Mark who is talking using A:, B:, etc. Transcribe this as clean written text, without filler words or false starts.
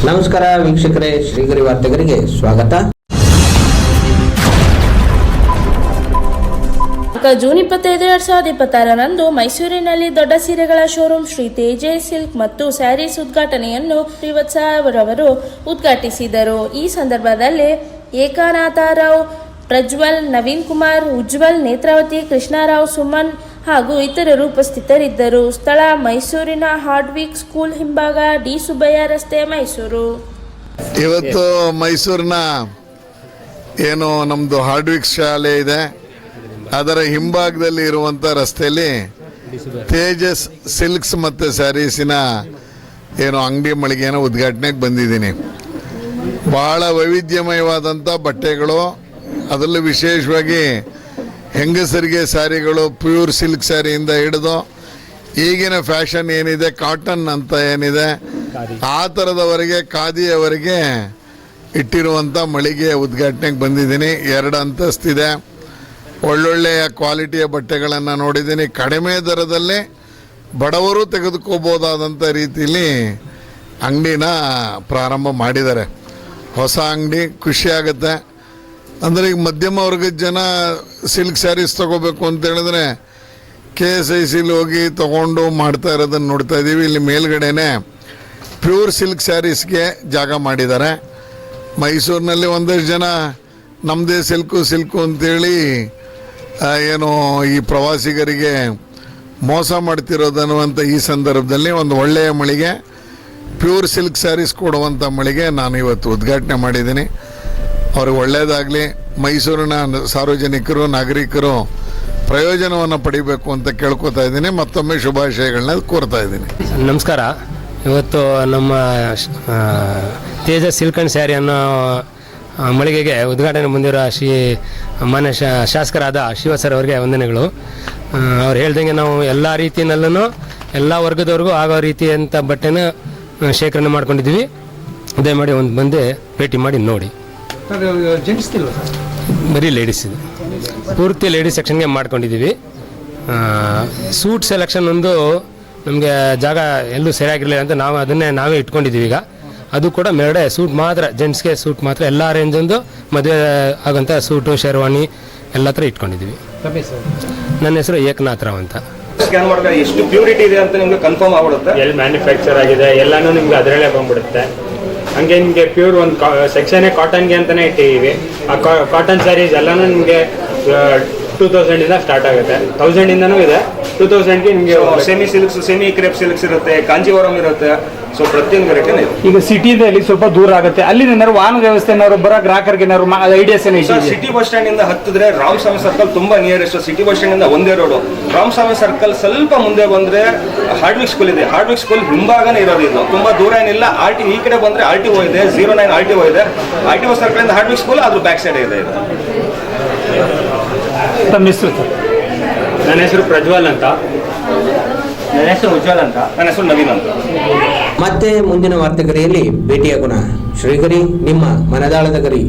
A: ನಮಸ್ಕಾರ ವೀಕ್ಷಕರೇ, ಶ್ರೀಗರಿ ವಾರ್ತೆಗರಿಗೆ ಸ್ವಾಗತ.
B: ಜೂನ್ 25, 2026ರಂದು ಮೈಸೂರಿನಲ್ಲಿ ದೊಡ್ಡ ಸೀರೆಗಳ ಶೋರೂಮ್ ಶ್ರೀ ತೇಜಸ್ ಸಿಲ್ಕ್ ಮತ್ತು ಸ್ಯಾರೀಸ್ ಉದ್ಘಾಟನೆಯನ್ನು ಶ್ರೀವತ್ಸ ಅವರು ಉದ್ಘಾಟಿಸಿದರು. ಈ ಸಂದರ್ಭದಲ್ಲಿ ಏಕನಾಥರಾವ್, ಪ್ರಜ್ವಲ್, ನವೀನ್ ಕುಮಾರ್, ಉಜ್ವಲ್, ನೇತ್ರಾವತಿ, ಕೃಷ್ಣರಾವ್, ಸುಮನ್ ಹಾಗೂ ಇತರರು ಉಪಸ್ಥಿತರಿದ್ದರು. ಸ್ಥಳ ಮೈಸೂರಿನ ಹಾರ್ಡ್ವಿಕ್ ಸ್ಕೂಲ್ ಹಿಂಭಾಗ, ಡಿ ಸುಬ್ಬಯ್ಯ ರಸ್ತೆ, ಮೈಸೂರು.
C: ಇವತ್ತು ಮೈಸೂರಿನ ಏನು ನಮ್ಮದು ಹಾರ್ಡ್ವಿಕ್ ಶಾಲೆ ಇದೆ, ಅದರ ಹಿಂಭಾಗದಲ್ಲಿ ಇರುವಂಥ ರಸ್ತೆಯಲ್ಲಿ ತೇಜಸ್ ಸಿಲ್ಕ್ಸ್ ಮತ್ತು ಸ್ಯಾರೀಸಿನ ಏನು ಅಂಗಡಿ ಮಳಿಗೆಯನ್ನು ಉದ್ಘಾಟನೆಗೆ ಬಂದಿದ್ದೀನಿ. ಭಾಳ ವೈವಿಧ್ಯಮಯವಾದಂಥ ಬಟ್ಟೆಗಳು, ಅದರಲ್ಲೂ ವಿಶೇಷವಾಗಿ ಹೆಂಗಸರಿಗೆ ಸ್ಯಾರಿಗಳು, ಪ್ಯೂರ್ ಸಿಲ್ಕ್ ಸ್ಯಾರಿಯಿಂದ ಹಿಡಿದು ಈಗಿನ ಫ್ಯಾಷನ್ ಏನಿದೆ, ಕಾಟನ್ ಅಂತ ಏನಿದೆ, ಆ ಥರದವರೆಗೆ ಖಾದಿಯವರೆಗೆ ಇಟ್ಟಿರುವಂಥ ಮಳಿಗೆಯ ಉದ್ಘಾಟನೆಗೆ ಬಂದಿದ್ದೀನಿ. 2 ಅಂತಸ್ತಿದೆ. ಒಳ್ಳೊಳ್ಳೆಯ ಕ್ವಾಲಿಟಿಯ ಬಟ್ಟೆಗಳನ್ನು ನೋಡಿದ್ದೀನಿ. ಕಡಿಮೆ ದರದಲ್ಲಿ ಬಡವರು ತೆಗೆದುಕೋಬೋದಾದಂಥ ರೀತಿಯಲ್ಲಿ ಅಂಗಡಿನ ಪ್ರಾರಂಭ ಮಾಡಿದ್ದಾರೆ. ಹೊಸ ಅಂಗಡಿ, ಖುಷಿಯಾಗುತ್ತೆ. ಅಂದರೆ ಈಗ ಮಧ್ಯಮ ವರ್ಗದ ಜನ ಸಿಲ್ಕ್ ಸ್ಯಾರೀಸ್ ತೊಗೋಬೇಕು ಅಂತ ಹೇಳಿದ್ರೆ KSICಲಿ ಹೋಗಿ ತೊಗೊಂಡು ಮಾಡ್ತಾ ಇರೋದನ್ನು ನೋಡ್ತಾ ಇದ್ದೀವಿ. ಇಲ್ಲಿ ಮೇಲ್ಗಡೆನೆ ಪ್ಯೂರ್ ಸಿಲ್ಕ್ ಸ್ಯಾರೀಸ್ಗೆ ಜಾಗ ಮಾಡಿದ್ದಾರೆ. ಮೈಸೂರಿನಲ್ಲಿ ಒಂದಷ್ಟು ಜನ ನಮ್ಮದೇ ಸಿಲ್ಕು ಅಂತೇಳಿ ಏನು ಈ ಪ್ರವಾಸಿಗರಿಗೆ ಮೋಸ ಮಾಡ್ತಿರೋದನ್ನುವಂಥ ಈ ಸಂದರ್ಭದಲ್ಲಿ ಒಂದು ಒಳ್ಳೆಯ ಮಳಿಗೆ, ಪ್ಯೂರ್ ಸಿಲ್ಕ್ ಸ್ಯಾರೀಸ್ ಕೊಡುವಂಥ ಮಳಿಗೆ ನಾನು ಇವತ್ತು ಉದ್ಘಾಟನೆ ಮಾಡಿದ್ದೀನಿ. ಅವ್ರಿಗೆ ಒಳ್ಳೆಯದಾಗಲಿ. ಮೈಸೂರಿನ ಸಾರ್ವಜನಿಕರು, ನಾಗರಿಕರು ಪ್ರಯೋಜನವನ್ನು ಪಡಿಬೇಕು ಅಂತ ಕೇಳ್ಕೊತಾ ಇದ್ದೀನಿ. ಮತ್ತೊಮ್ಮೆ ಶುಭಾಶಯಗಳನ್ನ ಕೋರ್ತಾ ಇದ್ದೀನಿ.
D: ನಮಸ್ಕಾರ. ಇವತ್ತು ನಮ್ಮ ತೇಜಸ್ ಸಿಲ್ಕ್ ಆ್ಯಂಡ್ ಸ್ಯಾರಿ ಅನ್ನೋ ಮಳಿಗೆಗೆ ಉದ್ಘಾಟನೆ ಬಂದಿರೋ ಮಾನ್ಯ ಶಾಸಕರಾದ ಶಿವಸರ್ ಅವರಿಗೆ ವಂದನೆಗಳು. ಅವ್ರು ಹೇಳ್ದಂಗೆ ನಾವು ಎಲ್ಲ ರೀತಿಯಲ್ಲೂ ಎಲ್ಲ ವರ್ಗದವ್ರಿಗೂ ಆಗೋ ರೀತಿಯಂಥ ಬಟ್ಟೆನ ಶೇಖರಣೆ ಮಾಡ್ಕೊಂಡಿದ್ದೀವಿ. ದಯಮಾಡಿ ಬಂದು ಭೇಟಿ ಮಾಡಿ ನೋಡಿ. ಬರೀ ಲೇಡೀಸ್ ಇದೆ, ಪೂರ್ತಿ ಲೇಡೀಸ್ ಸೆಕ್ಷನ್ಗೆ ಮಾಡ್ಕೊಂಡಿದ್ದೀವಿ. ಸೂಟ್ ಸೆಲೆಕ್ಷನ್ ಒಂದು ನಮಗೆ ಜಾಗ ಎಲ್ಲೂ ಸರಿಯಾಗಿರಲಿಲ್ಲ ಅಂತ ನಾವು ಅದನ್ನೇ ನಾವೇ ಇಟ್ಕೊಂಡಿದ್ದೀವಿ. ಈಗ ಅದು ಕೂಡ ಮೇಲ್ಗಡೆ ಸೂಟ್ ಮಾತ್ರ, ಜೆಂಟ್ಸ್ಗೆ ಸೂಟ್ ಮಾತ್ರ, ಎಲ್ಲ ರೇಂಜೊಂದು ಮದುವೆ ಆಗೋಂಥ ಸೂಟು, ಶೇರ್ವಾನಿ ಎಲ್ಲ ಥರ ಇಟ್ಕೊಂಡಿದ್ದೀವಿ. ನನ್ನ ಹೆಸರು ಏಕನಾಥರಾವ್ ಅಂತ.
E: ಸ್ಕ್ಯಾನ್ ಮಾಡಿದ್ರೆ ಎಷ್ಟು ಪ್ಯೂರಿಟಿ ಇದೆ ಅಂತ ನಿಮಗೆ ಕನ್ಫರ್ಮ್ ಆಗ್ಬಿಡುತ್ತೆ. ಎಲ್ಲಿ ಮ್ಯಾನುಫ್ಯಾಕ್ಚರ್ ಆಗಿದೆ ಎಲ್ಲನೂ ನಿಮ್ಗೆ ಅದರಲ್ಲೇ ಬಂದ್ಬಿಡುತ್ತೆ. ಹಂಗೆ ನಿಮಗೆ ಪ್ಯೂರ್ ಒಂದು ಸೆಕ್ಷನೇ ಕಾಟನ್ಗೆ ಅಂತಲೇ ಇಟ್ಟಿದ್ದೀವಿ. ಆ ಕಾಟನ್ ಸ್ಯಾರೀಸ್ ಎಲ್ಲನೂ ನಿಮಗೆ 2000 ಸ್ಟಾರ್ಟ್ ಆಗುತ್ತೆ. 1000 ಇದೆ. 2000ಗೆ ನಿಮಗೆ semi silks, semi crepe silks ಇರುತ್ತೆ, ಕಾಂಜೀವರಂ ಇರುತ್ತೆ. ಸೊ ಪ್ರತಿಯೊಂದು ವೆರೈಟಿನೇ ಇದೆ. ಈಗ ಸಿಟಿದಲ್ಲಿ ಸ್ವಲ್ಪ ದೂರ ಆಗುತ್ತೆ, ಅಲ್ಲಿ ಏನಾದ್ರು ವಾಹನ ವ್ಯವಸ್ಥೆ ಏನಾದ್ರು ಬರೋ ಗ್ರಾಹಕರಿಗೆ ಏನಾದ್ರು ಐಡಿಯಾಸ್ ಏನಿದೆ? ಸಿಟಿ ಬಸ್ ಸ್ಟ್ಯಾಂಡ್ ಇಂದ ಹತ್ತಿದ್ರೆ ರಾಮಸ್ವಾಮಿ ಸರ್ಕಲ್ ತುಂಬಾ ನಿಯರೆಸ್ಟ್. ಸಿಟಿ ಬಸ್ ಸ್ಟ್ಯಾಂಡ್ ಇಂದ ಒಂದೇ ರೋಡು. ರಾಮಸ್ವಾಮಿ ಸರ್ಕಲ್ ಸ್ವಲ್ಪ ಮುಂದೆ ಬಂದ್ರೆ ಹಾರ್ಡ್ವಿಕ್ ಸ್ಕೂಲ್ ಇದೆ. ಹಾರ್ಡ್ವಿಕ್ ಸ್ಕೂಲ್ ಹಿಂಭಾಗನೇ ಇರೋದು. ಇದು ತುಂಬಾ ದೂರ ಏನಿಲ್ಲ. ಈ ಕಡೆ ಬಂದ್ರೆ RTO ಇದೆ, 09 RTO ಇದೆ. RTO ಸರ್ಕಲ್ ಇಂದ ಹಾರ್ಡ್ವಿಕ್ ಸ್ಕೂಲ್ ಅದ್ರ ಬ್ಯಾಕ್ ಸೈಡ್ ಇದೆ. ಇದು ತಮ್ಮ ಹೆಸರು? ನನ್ನ ಹೆಸರು ಪ್ರಜ್ವಲ್ ಅಂತ. ನನ್ನ ಹೆಸರು ಉಜ್ವಲ್ ಅಂತ. ನನ್ನ ಹೆಸರು ನವೀನ್ ಅಂತ.
A: ಮತ್ತೆ ಮುಂದಿನ ವಾರ್ತೆಗರಿಯಲ್ಲಿ ಭೇಟಿಯಾಗೋಣ. ಶ್ರೀಗರಿ, ನಿಮ್ಮ ಮನದಾಳದ ಗರಿ.